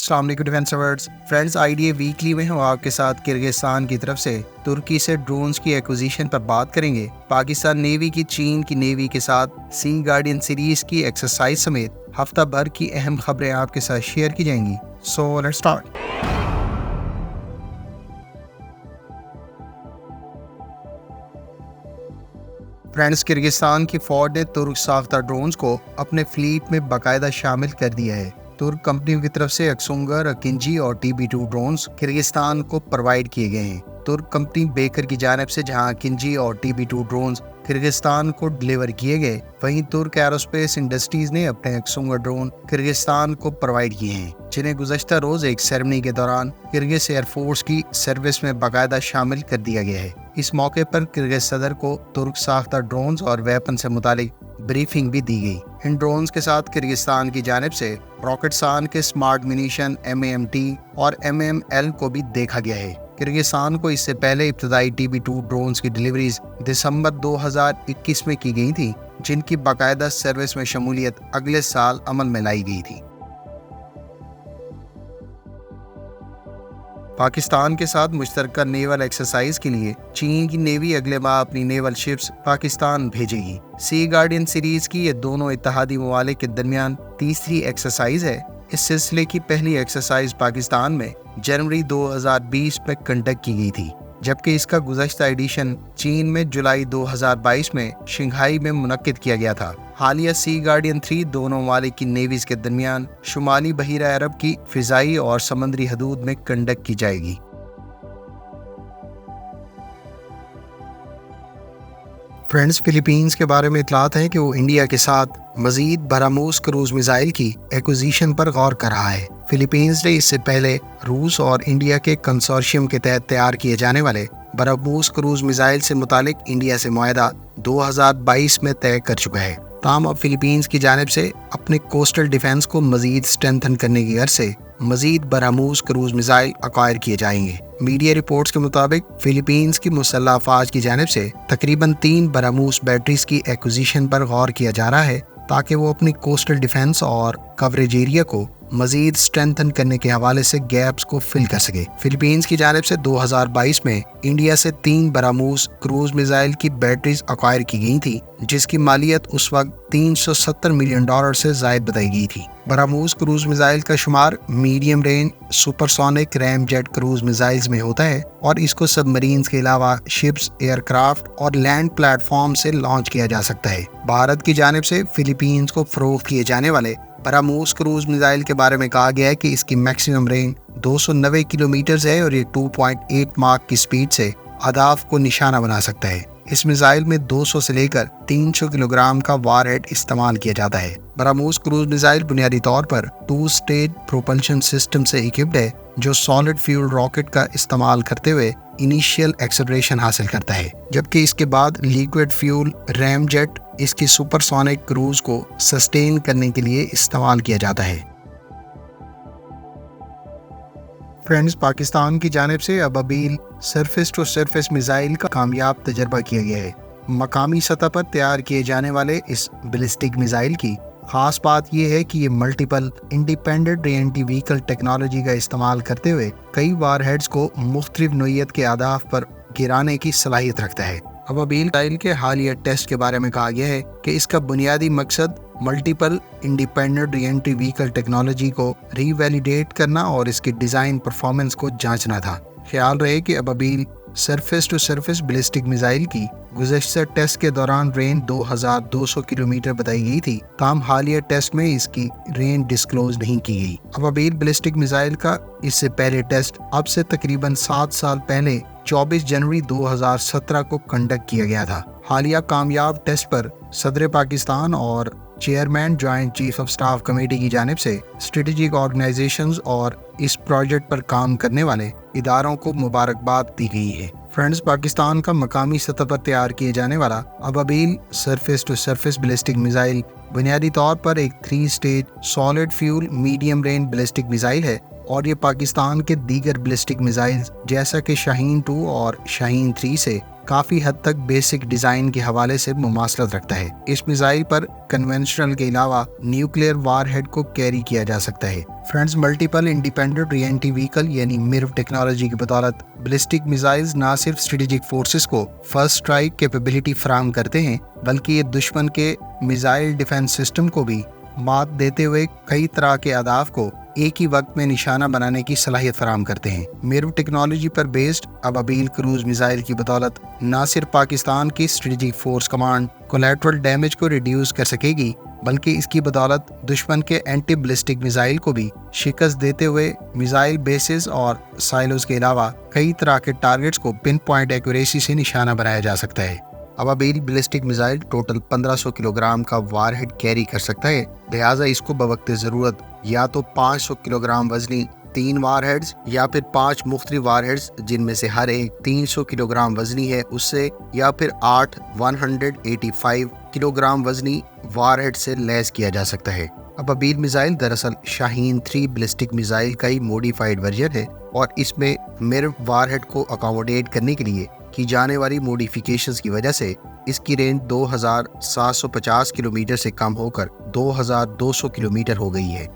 السلام علیکم defence ایورڈز friends, idea weekly میں ہم آپ کے ساتھ کرغزستان کی طرف سے ترکی سے ڈرونز کی ایکوزیشن پر بات کریں گے۔ پاکستان نیوی کی چین کی نیوی کے ساتھ سی گارڈین سیریز کی ایکسرسائز سمیت ہفتہ بھر کی اہم خبریں آپ کے ساتھ شیئر کی جائیں گی۔ So let's start. Friends, Kyrgyzstan کی فوج نے ترک ساختہ ڈرونز کو اپنے فلیٹ میں باقاعدہ شامل کر دیا ہے۔ ترک کمپنیوں کی طرف سے اکسونگر، اکنجی اور TB2 ڈرونز کرغزستان کو پرووائڈ کیے گئے ہیں۔ ترک کمپنی بیکر کی جانب سے جہاں اکنجی اور TB2 ڈرونز کرغزستان کو ڈیلیور کیے گئے، وہیں ترک ایروسپیس انڈسٹریز نے اپنے اکسونگر ڈرون کرغزستان کو پرووائڈ کیے ہیں، جنہیں گزشتہ روز ایک سیریمنی کے دوران کرغز ایئر فورس کی سروس میں باقاعدہ شامل کر دیا گیا ہے۔ اس موقع پر کرغز صدر کو ترک ساختہ ڈرونز اور ویپن سے متعلق بریفنگ بھی دی گئی۔ ان ڈرونز کے ساتھ کرغزستان کی جانب سے راکٹسان کے سمارٹ منیشن MAMT اور MML کو بھی دیکھا گیا ہے۔ کرغزستان کو اس سے پہلے ابتدائی TB2 ڈرونز کی ڈیلیوریز دسمبر 2021 میں کی گئی تھی، جن کی باقاعدہ سروس میں شمولیت اگلے سال عمل میں لائی گئی تھی۔ پاکستان کے ساتھ مشترکہ نیول ایکسرسائز کے لیے چین کی نیوی اگلے ماہ اپنی نیول شپس پاکستان بھیجے گی۔ سی گارڈین سیریز کی یہ دونوں اتحادی ممالک کے درمیان تیسری ایکسرسائز ہے۔ اس سلسلے کی پہلی ایکسرسائز پاکستان میں جنوری 2020 میں کنڈکٹ کی گئی تھی، جبکہ اس کا گزشتہ ایڈیشن چین میں جولائی 2022 میں شنگھائی میں منعقد کیا گیا تھا۔ حالیہ سی گارڈین 3 دونوں ممالک کی نیویز کے درمیان شمالی بحیرہ عرب کی فضائی اور سمندری حدود میں کنڈکٹ کی جائے گی۔ فرینڈز، فلیپینز کے بارے میں اطلاعات ہیں کہ وہ انڈیا کے ساتھ مزید براموس کروز میزائل کی ایکوزیشن پر غور کر رہا ہے۔ فلیپینز نے اس سے پہلے روس اور انڈیا کے کنسورشیم کے تحت تیار کیے جانے والے براموس کروز میزائل سے متعلق انڈیا سے معاہدہ 2022 میں طے کر چکا ہے۔ تاہم اب فلیپینز کی جانب سے اپنے کوسٹل ڈیفنس کو مزید اسٹرینتھن کرنے کی غرض سے مزید براموس کروز میزائل ایکوائر کیے جائیں گے۔ میڈیا رپورٹس کے مطابق فلیپینز کی مسلح افواج کی جانب سے تقریباً 3 براموس بیٹریز کی ایکوزیشن پر غور کیا جا رہا ہے، تاکہ وہ اپنی کوسٹل ڈیفنس اور کوریج ایریا کو مزید اسٹرینتھن کرنے کے حوالے سے گیپس کو فل کر سکے۔ فلیپینز کی جانب سے 2022 میں انڈیا سے 3 براموس کروز میزائل کی بیٹریز ایکوائر کی گئی تھی، جس کی مالیت اس وقت $370 ملین سے زائد بتائی گئی تھی۔ براموس کروز میزائل کا شمار medium range supersonic ram jet cruise missiles میں ہوتا ہے اور اس کو سب مرینز کے علاوہ شپس، ایئر کرافٹ اور لینڈ پلیٹ فارم سے لانچ کیا جا سکتا ہے۔ بھارت کی جانب سے فلیپینز کو فروخت کیے جانے والے براموس کروز میزائل کے بارے میں کہا گیا ہے کہ اس کی میکسیمم رینج 290 کلومیٹرز ہے اور یہ 2.8 ماک کی سپیڈ سے اہداف کو نشانہ بنا سکتا ہے۔ اس میزائل میں 200 سے لے کر 300 کلوگرام کا وار ہیڈ استعمال کیا جاتا ہے۔ براموس کروز میزائل بنیادی طور پر 2 اسٹیج پروپلشن سسٹم سے ایکوپڈ ہے، جو سالڈ فیول راکٹ کا استعمال کرتے ہوئے انیشیل ایکسلریشن حاصل کرتا ہے، جبکہ اس کے بعد لیکوڈ فیول ریم جیٹ اس کی سپر سونک کروز کو سسٹین کرنے کے لیے استعمال کیا جاتا ہے۔ فرینڈز، پاکستان کی جانب سے Ababeel surface to surface missile کا کامیاب تجربہ کیا گیا ہے۔ مقامی سطح پر تیار کیے جانے والے اس بیلسٹک میزائل کی خاص بات یہ ہے کہ یہ ملٹیپل انڈیپینڈنٹ ری اینٹی وہیکل ٹیکنالوجی کا استعمال کرتے ہوئے کئی وار ہیڈز کو مختلف نوعیت کے اہداف پر گرانے کی صلاحیت رکھتا ہے۔ ابابیل میزائل کے حالیہ ٹیسٹ کے بارے میں کہا گیا ہے کہ اس کا بنیادی مقصد ملٹیپل انڈیپینڈنٹ ری اینٹری وہیکل ٹیکنالوجی کو ری ویلیڈیٹ کرنا اور اس کی ڈیزائن پرفارمنس کو جانچنا تھا۔ خیال رہے کہ Ababeel surface to surface ballistic missile کی گزشتہ ٹیسٹ کے دوران رینج 2200 کلومیٹر بتائی گئی تھی، تاہم حالیہ ٹیسٹ میں اس کی رینج ڈسکلوز نہیں کی گئی۔ ابابیل بیلسٹک میزائل کا اس سے پہلے ٹیسٹ اب سے تقریباً 7 سال پہلے 24 جنوری 2017 کو کنڈکٹ کیا گیا تھا۔ حالیہ کامیاب ٹیسٹ پر صدر پاکستان اور chairman joint chief of staff committee کی جانب سے اسٹریٹجک آرگنائزیشنز اور اس پروجیکٹ پر کام کرنے والے اداروں کو مبارکباد دی گئی ہے۔ فرینڈز، پاکستان کا مقامی سطح پر تیار کیے جانے والا Ababeel surface to surface ballistic missile بنیادی طور پر ایک 3 stage solid fuel medium range ballistic missile ہے، اور یہ پاکستان کے دیگر بلسٹک میزائل جیسا کہ شاہین 2 اور شاہین 3 سے کافی حد تک بیسک ڈیزائن کے حوالے سے مماثلت رکھتا ہے۔ اس میزائل پر کنونشنل کے علاوہ نیوکلیئر وار ہیڈ کو کیری کیا جا سکتا ہے۔ فرینڈز، ملٹیپل انڈیپینڈنٹ ری اینٹری وہیکل یعنی مرو ٹیکنالوجی کی بدولت بلسٹک میزائلز نہ صرف اسٹریٹجک فورسز کو فرسٹ اسٹرائک کیپیبلٹی فراہم کرتے ہیں بلکہ یہ دشمن کے میزائل ڈیفنس سسٹم کو بھی مات دیتے ہوئے کئی طرح کے اہداف کو ایک ہی وقت میں نشانہ بنانے کی صلاحیت فراہم کرتے ہیں۔ مرو ٹیکنالوجی پر بیسڈ ابابیل کروز میزائل کی بدولت نہ صرف پاکستان کی strategic force command collateral damage کو ریڈیوس کر سکے گی بلکہ اس کی بدولت دشمن کے اینٹی بلسٹک میزائل کو بھی شکست دیتے ہوئے میزائل بیسز اور سائلوز کے علاوہ کئی طرح کے ٹارگٹس کو پن پوائنٹ ایکوریسی سے نشانہ بنایا جا سکتا ہے۔ ابابیل ballistic missile total 1500 kilo gram کا وار ہیڈ کیری کر سکتا ہے، لہٰذا اس کو بوقت ضرورت یا تو 500 کلو گرام وزنی 3 وار ہیڈز یا پھر 5 مختلف وار ہیڈز جن میں سے ہر ایک 300 کلو گرام وزنی ہے اس سے، یا پھر 8 185 کلو گرام وزنی وار ہیڈ سے لیس کیا جا سکتا ہے۔ ابابیل میزائل دراصل شاہین 3 بلسٹک میزائل کا ہی موڈیفائڈ ورژن ہے اور اس میں مرو وار ہیڈ کو اکاموڈیٹ کرنے کے لیے کی جانے والی موڈیفیکیشنز کی وجہ سے اس کی رینج 2750 کلومیٹر سے کم ہو کر 2200 کلومیٹر ہو گئی ہے۔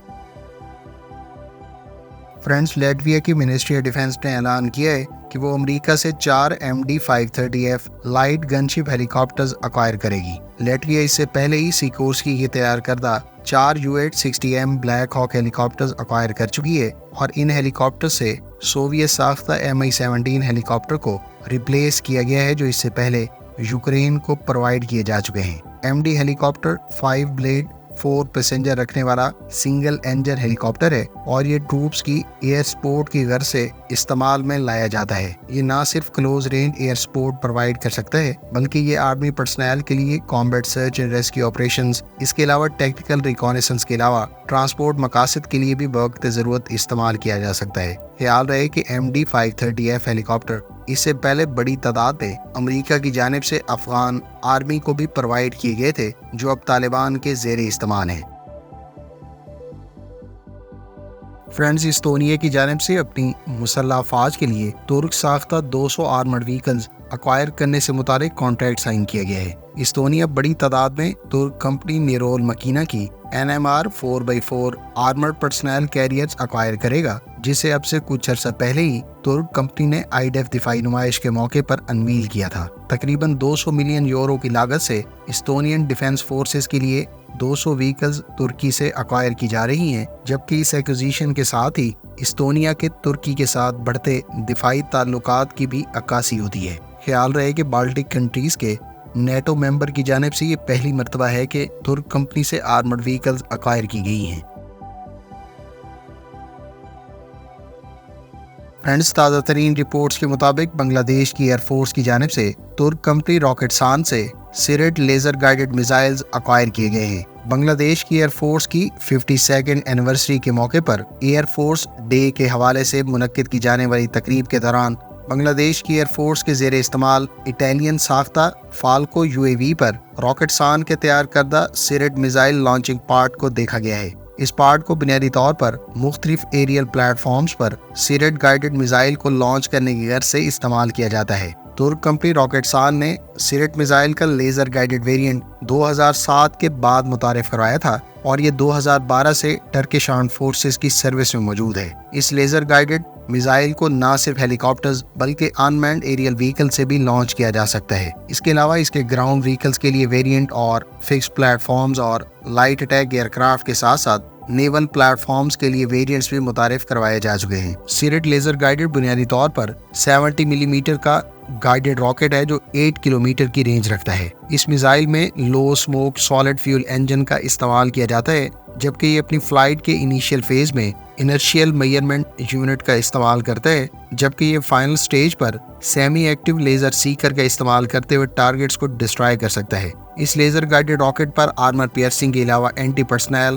فرینڈز، لیٹویا کی منسٹری آف ڈیفنس نے اعلان کیا ہے کہ وہ امریکہ سے 4 MD-530F لائٹ گن شپ ہیلی کاپٹرز ایکوائر کرے گی۔ لیٹویا اس سے پہلے ہی سیکورسکی کی تیار کردہ 4 U-860M بلیک ہاک ہیلی کاپٹرز ایکوائر کر چکی ہے اور ان ہیلی کاپٹر سے سوویت ساختہ Mi-17 ہیلی کاپٹر کو ریپلیس کیا گیا ہے جو اس سے پہلے یوکرین کو پرووائڈ کیے جا چکے ہیں۔ MD ہیلی کاپٹر 5 بلیڈ 4 پیسنجر رکھنے والا سنگل انجن ہیلی کاپٹر ہے اور یہ ٹروپس کی ایئر سپورٹ کی غرض سے استعمال میں لایا جاتا ہے۔ یہ نہ صرف close range air support provide کر سکتا ہے بلکہ یہ آرمی پرسنل کے لیے combat search and rescue operations, اس کے علاوہ ٹیکنیکل ریکانیسنس کے علاوہ ٹرانسپورٹ مقاصد کے لیے بھی بوقت ضرورت استعمال کیا جا سکتا ہے۔ خیال رہے کہ MD-530F ہیلی کاپٹر اس سے پہلے بڑی تعداد میں امریکہ کی جانب سے افغان آرمی کو بھی پرووائڈ کیے گئے تھے جو اب طالبان کے زیر استعمال ہیں۔ فرینڈز، استونیا کی جانب سے اپنی مسلح افواج کے لیے ترک ساختہ 200 آرمرڈ وہیکلز ایکوائر کرنے سے متعلق کانٹریکٹ سائن کیا گیا ہے۔ استونیا بڑی تعداد میں ترک کمپنی نیرول مکینا کی NMR 4x4 armoured personnel carriers acquire کرے گا جسے اب سے کچھ عرصہ پہلے ہی ترک کمپنی نے IDF دفاعی نمائش کے موقع پر انویل کیا تھا۔ تقریباً 200 ملین یورو کی لاگت سے استونین ڈیفنس فورسز کے لیے 200 وہیکلز ترکی سے ایکوائر کی جا رہی ہیں، جبکہ اس ایکوزیشن کے ساتھ ہی استونیا کے ترکی کے ساتھ بڑھتے دفاعی تعلقات کی بھی عکاسی ہوتی ہے۔ خیال رہے کہ بالٹک کنٹریز کے نیٹو ممبر کی جانب سے یہ پہلی مرتبہ ہے کہ ترک کمپنی سے آرمرڈ وہیکلز ایکوائر کی گئی ہیں۔ فرینڈز، تازہ ترین رپورٹس کے مطابق بنگلہ دیش کی ایئر فورس کی جانب سے ترک کمپنی راکٹسان سے سیرٹ لیزر گائیڈڈ میزائلز ایکوائر کیے گئے ہیں۔ بنگلہ دیش کی ایئر فورس کی 52ویں اینیورسری کے موقع پر ایئر فورس ڈے کے حوالے سے منعقد کی جانے والی تقریب کے دوران بنگلہ دیش کی ایئر فورس کے زیر استعمال اٹالین ساختہ فالکو UAV پر راکٹسان کے تیار کردہ سیرٹ میزائل لانچنگ پارٹ کو دیکھا گیا ہے۔ اس پارٹ کو بنیادی طور پر مختلف ایریل پلیٹ فارمز پر سیرٹ گائیڈڈ میزائل کو لانچ کرنے کی غرض سے استعمال کیا جاتا ہے۔ ترک کمپنی راکٹسان نے سیرٹ میزائل کا لیزر گائیڈڈ ویریئنٹ 2007 کے بعد متعارف کروایا تھا اور یہ 2012 سے ٹرکش آرمڈ فورسز کی سروس میں موجود ہے۔ اس لیزر گائیڈڈ میزائل کو نہ صرف ہیلی کاپٹرز بلکہ ان مینڈ ایریل وہیکل سے بھی لانچ کیا جا سکتا ہے۔ اس کے علاوہ اس کے گراؤنڈ وہیکلز کے لیے ویریئنٹ اور فکس پلیٹ فارمز اور لائٹ اٹیک ایئر کرافٹ کے ساتھ ساتھ نیول پلیٹ فارمز کے لیے ویریئنٹس بھی متعارف کروائے جا چکے ہیں۔ سیرٹ لیزر گائیڈڈ بنیادی طور پر 70 ملی میٹر کا گائیڈڈ راکٹ ہے جو 8 کلومیٹر کی رینج رکھتا ہے۔ اس میزائل میں لو سموک سالڈ فیول انجن کا استعمال کیا جاتا ہے، جبکہ یہ اپنی فلائٹ کے انیشیل فیز میں انرشیل میئرمنٹ یونٹ کا استعمال کرتا ہے، جبکہ یہ فائنل سٹیج پر سیمی ایکٹیو لیزر سیکر کا استعمال کرتے ہوئے ٹارگٹس کو ڈسٹرائے کر سکتا ہے۔ اس لیزر گائیڈڈ راکٹ پر آرمر پیئرسنگ کے علاوہ anti personal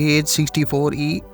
AH-64E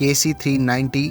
KC-390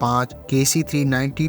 5 KC-390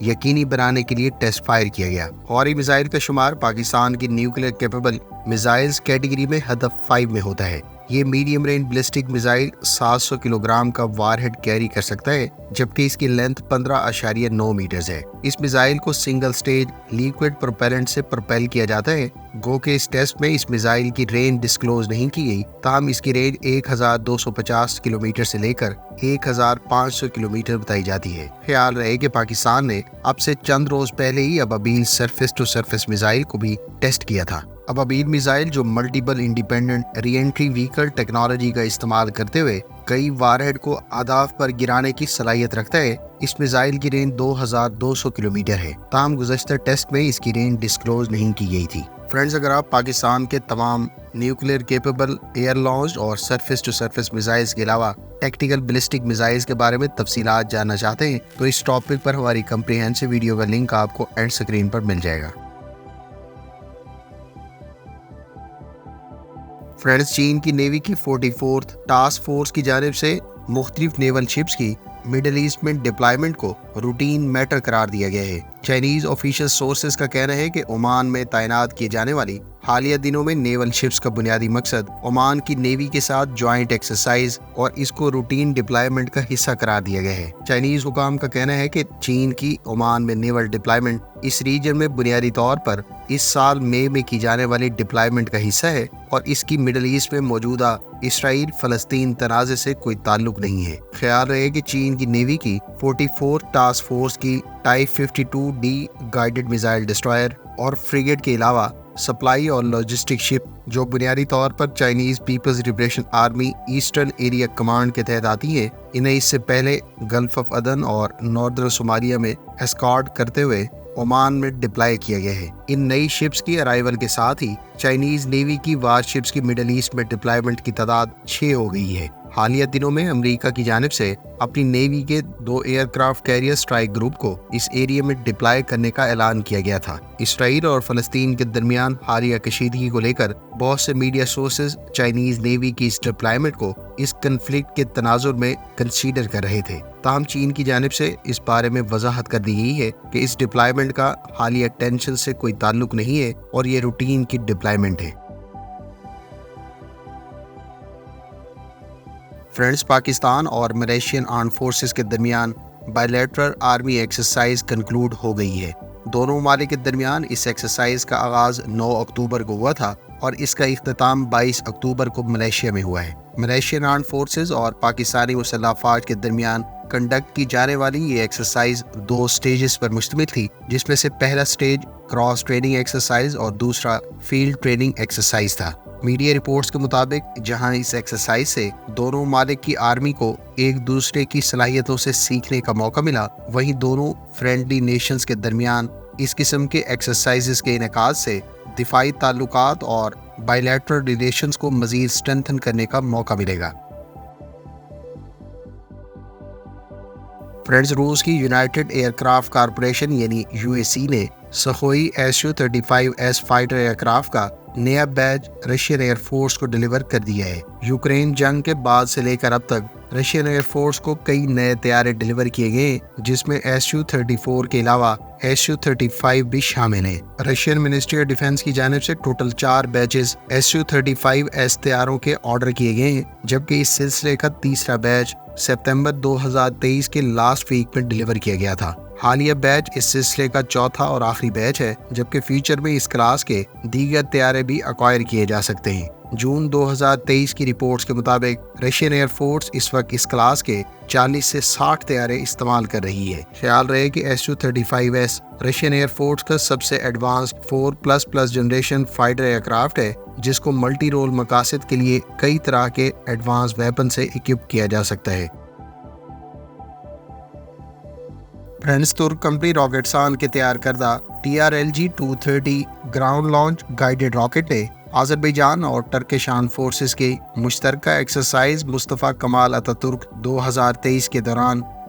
یقینی بنانے کے لیے ٹیسٹ فائر کیا گیا۔ غوری میزائل کا شمار پاکستان کی نیوکلیئر کیپیبل میزائلز کیٹیگری میں ہدف 5 میں ہوتا ہے۔ یہ medium range ballistic missile 700 kilo gram کا وار ہیڈ کیری کر سکتا ہے، جبکہ اس کی لینتھ 15.9 میٹرز ہے۔ اس میزائل کو سنگل سٹیج لیکوڈ پروپیلنٹ سے پروپیل کیا جاتا ہے۔ گو کہ اس ٹیسٹ میں اس میزائل کی رینج ڈسکلوز نہیں کی گئی، تاہم اس کی رینج 1250 کلومیٹر سے لے کر 1500 کلومیٹر بتائی جاتی ہے۔ خیال رہے کہ پاکستان نے اب سے چند روز پہلے ہی Ababeel surface to surface missile کو بھی ٹیسٹ کیا تھا۔ ابابیل میزائل جو multiple independent reentry vehicle technology کا استعمال کرتے ہوئے کئی وار ہیڈ کو اہداف پر گرانے کی صلاحیت رکھتا ہے، اس میزائل کی رینج 2200 کلومیٹر ہے، تاہم گزشتہ ٹیسٹ میں اس کی رینج ڈسکلوز نہیں کی گئی تھی۔ فرینڈز، اگر آپ پاکستان کے تمام نیوکلیئر کیپیبل ایئر لانچ اور سرفیس ٹو سرفیس میزائلز کے علاوہ ٹیکٹیکل بلسٹک میزائلز کے بارے میں تفصیلات جاننا چاہتے ہیں تو اس ٹاپک پر ہماری کمپریہنسو ویڈیو کا لنک آپ کو اینڈ اسکرین پر مل جائے گا۔ فرینڈز، چین کی نیوی کی 44th ٹاسک فورس کی جانب سے مختلف نیول شپس کی مڈل ایسٹ میں ڈپلائمنٹ کو روٹین میٹر قرار دیا گیا ہے۔ چائنیز آفیشل سورسز کا کہنا ہے کہ عمان میں تعینات کیے جانے والی حالیہ دنوں میں نیول شپس کا بنیادی مقصد عمان کی نیوی کے ساتھ جوائنٹ ایکسرسائز اور اس کو روٹین ڈپلائمنٹ کا حصہ قرار دیا گیا ہے۔ چائنیز حکام کا کہنا ہے کہ چین کی عمان میں نیول ڈپلائمنٹ اس ریجن میں بنیادی طور پر اس سال مئی میں کی جانے والی ڈپلائمنٹ کا حصہ ہے اور اس کی مڈل ایسٹ میں موجودہ اسرائیل فلسطین تنازع سے کوئی تعلق نہیں ہے۔ خیال رہے کہ چین کی نیوی کی 44th ٹاسک فورس کی type 52D guided missile destroyer اور فریگیٹ کے علاوہ سپلائی اور لاجسٹک شپ جو بنیادی طور پر Chinese People's Liberation Army Eastern Area Command کے تحت آتی ہیں، انہیں اس سے پہلے گلف آف عدن اور ناردرن صومالیہ میں اسکارٹ کرتے ہوئے عمان میں ڈپلائی کیا گیا ہے۔ ان نئی شپس کی ارائیول کے ساتھ ہی چائنیز نیوی کی وار شپس کی مڈل ایسٹ میں ڈپلائمنٹ کی تعداد 6 ہو گئی ہے۔ حالیہ دنوں میں امریکہ کی جانب سے اپنی نیوی کے 2 aircraft carrier strike group کو اس ایریا میں ڈپلائی کرنے کا اعلان کیا گیا تھا۔ اسرائیل اور فلسطین کے درمیان حالیہ کشیدگی کو لے کر بہت سے میڈیا سورسز چائنیز نیوی کی اس ڈپلائمنٹ کو اس کنفلکٹ کے تناظر میں کنسیڈر کر رہے تھے، تاہم چین کی جانب سے اس بارے میں وضاحت کر دی گئی ہے کہ اس ڈپلائمنٹ کا حالیہ ٹینشن سے کوئی تعلق نہیں ہے اور یہ روٹین کی ڈپلائمنٹ ہے۔ فرینڈز، پاکستان اور ملیشین آرم فورسز کے درمیان بائیلیٹرل آرمی ایکسرسائز کنکلوڈ ہو گئی ہے۔ دونوں ممالک کے درمیان اس ایکسرسائز کا آغاز 9 اکتوبر کو ہوا تھا اور اس کا اختتام 22 اکتوبر کو ملیشیا میں ہوا ہے۔ ملیشین آرم فورسز اور پاکستانی مسلح افواج کے درمیان کنڈکٹ کی جانے والی یہ ایکسرسائز 2 سٹیجز پر مشتمل تھی، جس میں سے پہلا سٹیج کراس ٹریننگ ایکسرسائز اور دوسرا فیلڈ ٹریننگ ایکسرسائز تھا۔ میڈیا رپورٹس کے مطابق جہاں اس ایکسرسائز سے دونوں ممالک کی آرمی کو ایک دوسرے کی صلاحیتوں سے سیکھنے کا موقع ملا، وہیں دونوں فرینڈلی نیشنز کے درمیان اس قسم کے ایکسرسائزز کے انعقاد سے دفاعی تعلقات اور بائیلیٹرل ریلیشنز کو مزید اسٹرینتھن کرنے کا موقع ملے گا۔ فرینڈز، روس کی یونائٹڈ ایئر کرافٹ کارپوریشن یعنی UAC نے Sukhoi Su-35S fighter aircraft کا نیا بیچ رشین ایئر فورس کو ڈیلیور کر دیا ہے۔ یوکرین جنگ کے بعد سے لے کر اب تک رشین ایئر فورس کو کئی نئے طیارے ڈیلیور کیے گئے، جس میں Su-34 کے علاوہ Su-35 بھی شامل ہیں۔ رشین منسٹری آف ڈیفنس کی جانب سے ٹوٹل 4 بیچز Su-35S طیاروں کے آرڈر کیے گئے ہیں، جبکہ اس سلسلے کا تیسرا بیچ ستمبر 2023 کے لاسٹ ویک میں ڈیلیور کیا گیا تھا۔ حالیہ بیچ اس سلسلے کا چوتھا اور آخری بیچ ہے، جبکہ فیوچر میں اس کلاس کے دیگر طیارے بھی ایکوائر کیے جا سکتے ہیں۔ جون 2023 کی رپورٹس کے مطابق رشین ایئر فورس اس وقت اس کلاس کے 40 سے 60 طیارے استعمال کر رہی ہے۔ خیال رہے کہ Su-35S رشین ایئر فورس کا سب سے advanced 4++ generation fighter aircraft ہے، جس کو ملٹی رول مقاصد کے لیے کئی طرح کے ایڈوانس ویپن سے اکوپ کیا جا سکتا ہے۔ فرینڈز، ترک کمپنی راکٹسان کے تیار کردہ TRLG-230 ground launch guided rocket نے آذربائیجان اور ٹرکش آرم فورسز کے مشترکہ ایکسرسائز مصطفیٰ کمال اتاتürk 2023 کے دوران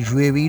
UAV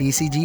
TCG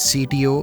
CTO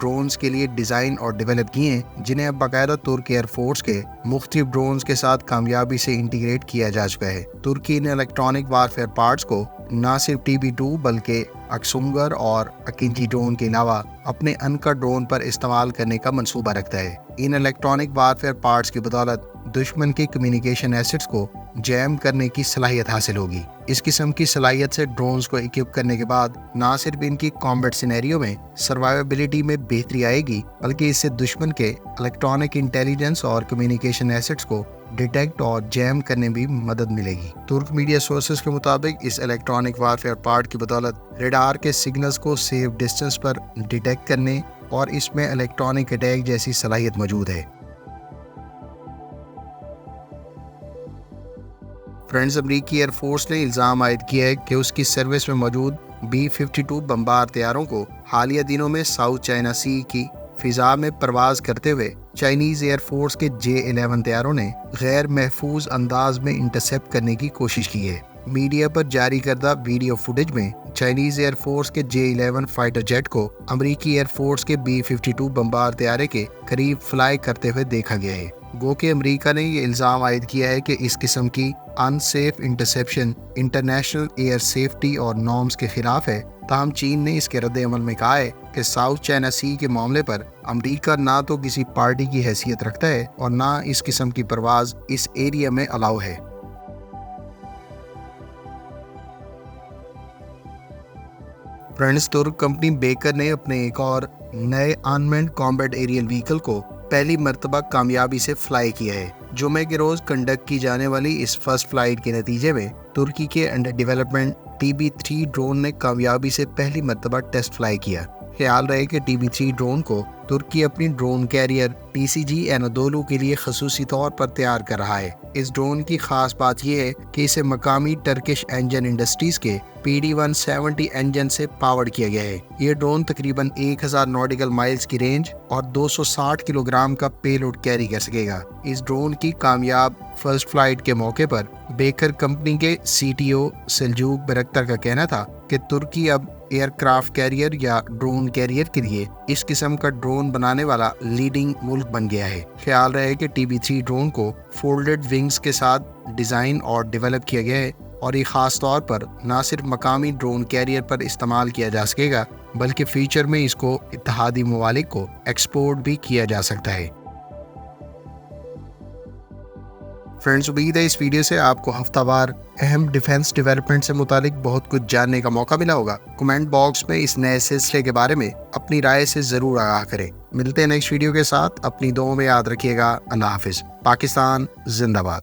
ڈرونز کے لیے ڈیزائن اور ڈیولپ کیے ہیں، جنہیں اب باقاعدہ ترک ایئر فورس کے مختلف ڈرونز کے ساتھ کامیابی سے انٹیگریٹ کیا جا چکا ہے۔ ترکی نے الیکٹرانک وارفیئر پارٹس کو نہ صرف TB2 بلکہ اکسونگر اور اکنجی ڈرون کے علاوہ اپنے انکا ڈرون پر استعمال کرنے کا منصوبہ رکھتا ہے۔ ان الیکٹرانک وارفیئر پارٹس کی بدولت دشمن کے کمیونیکیشن ایسٹس کو جیم کرنے کی صلاحیت حاصل ہوگی۔ اس قسم کی صلاحیت سے ڈرونز کو اکوپ کرنے کے بعد نہ صرف ان کی کامبیٹ سینیریو میں سروائیویبلٹی میں بہتری آئے گی، بلکہ اس سے دشمن کے الیکٹرانک انٹیلیجنس اور کمیونیکیشن ایسٹس کو ڈیٹیکٹ اور جیم کرنے میں مدد ملے گی۔ ترک میڈیا سورسز کے مطابق اس الیکٹرانک وارفیئر پارٹ کی بدولت ریڈار کے سگنلز کو سیف ڈسٹنس پر ڈیٹیکٹ کرنے اور اس میں الیکٹرانک اٹیک جیسی صلاحیت موجود ہے۔ فرینڈز، امریکی ایئر فورس نے الزام عائد کیا ہے کہ اس کی سروس میں موجود B-52 بمبار طیاروں کو حالیہ دنوں میں ساؤتھ چائنا سی کی فضا میں پرواز کرتے ہوئے چائنیز ایئر فورس کے J-11 طیاروں نے غیر محفوظ انداز میں انٹرسیپٹ کرنے کی کوشش کی ہے۔ میڈیا پر جاری کردہ ویڈیو فوٹیج میں چائنیز ایئر فورس کے J-11 فائٹر جیٹ کو امریکی ایئر فورس کے B-52 بمبار طیارے کے قریب فلائی کرتے ہوئے دیکھا گیا ہے۔ گو کہ امریکہ نے یہ الزام عائد کیا ہے کہ اس قسم کی unsafe interception international air safety اور نارمز کے خلاف ہے، تاہم چین نے اس کے رد عمل میں کہا ہے کہ ساؤتھ چائنا سی کے معاملے پر امریکہ نہ تو کسی پارٹی کی حیثیت رکھتا ہے اور نہ اس قسم کی پرواز اس ایریا میں الاؤ ہے۔ فرینڈز، ترک کمپنی بیکر نے اپنے ایک اور نئے انمینڈ کامبیٹ ایریل وہیکل کو پہلی مرتبہ کامیابی سے فلائی کیا ہے۔ جمعے کے روز کنڈکٹ کی جانے والی اس فرسٹ فلائٹ کے نتیجے میں ترکی کے انڈر ڈیولپمنٹ TB3 ڈرون نے کامیابی سے پہلی مرتبہ ٹیسٹ فلائی کیا۔ خیال رہے کہ TB3 ڈرون کو ترکی اپنی ڈرون کیریئر TCG اینادولو کے لیے خصوصی طور پر تیار کر رہا ہے۔ اس ڈرون کی خاص بات یہ ہے کہ اسے مقامی ٹرکش انجن انڈسٹریز کے PD-170 انجن سے پاورڈ کیا گیا ہے۔ یہ ڈرون تقریباً 1000 نوٹیکل مائلز کی رینج اور 260 کلو گرام کا پے لوڈ کیری کر سکے گا۔ اس ڈرون کی کامیاب فرسٹ فلائٹ کے موقع پر بیکر کمپنی کے CTO سلجوق بیرکتر کا کہنا تھا کہ ترکی اب ایئر کرافٹ کیریئر یا ڈرون کیریئر کے لیے اس قسم کا ڈرون بنانے والا لیڈنگ ملک بن گیا ہے۔ خیال رہے کہ TB3 ڈرون کو فولڈڈ ونگز کے ساتھ ڈیزائن اور ڈیولپ کیا گیا ہے اور یہ خاص طور پر نہ صرف مقامی ڈرون کیریئر پر استعمال کیا جا سکے گا بلکہ فیوچر میں اس کو اتحادی ممالک کو ایکسپورٹ بھی کیا جا سکتا ہے۔ فرینڈز، امید ہے اس ویڈیو سے آپ کو ہفتہ وار اہم ڈیفنس ڈیولپمنٹ سے متعلق بہت کچھ جاننے کا موقع ملا ہوگا۔ کمنٹ باکس میں اس نئے سلسلے کے بارے میں اپنی رائے سے ضرور آگاہ کریں۔ ملتے ہیں نیکسٹ ویڈیو کے ساتھ، اپنی دعاؤں میں یاد رکھیے گا۔ اللہ حافظ۔ پاکستان زندہ باد۔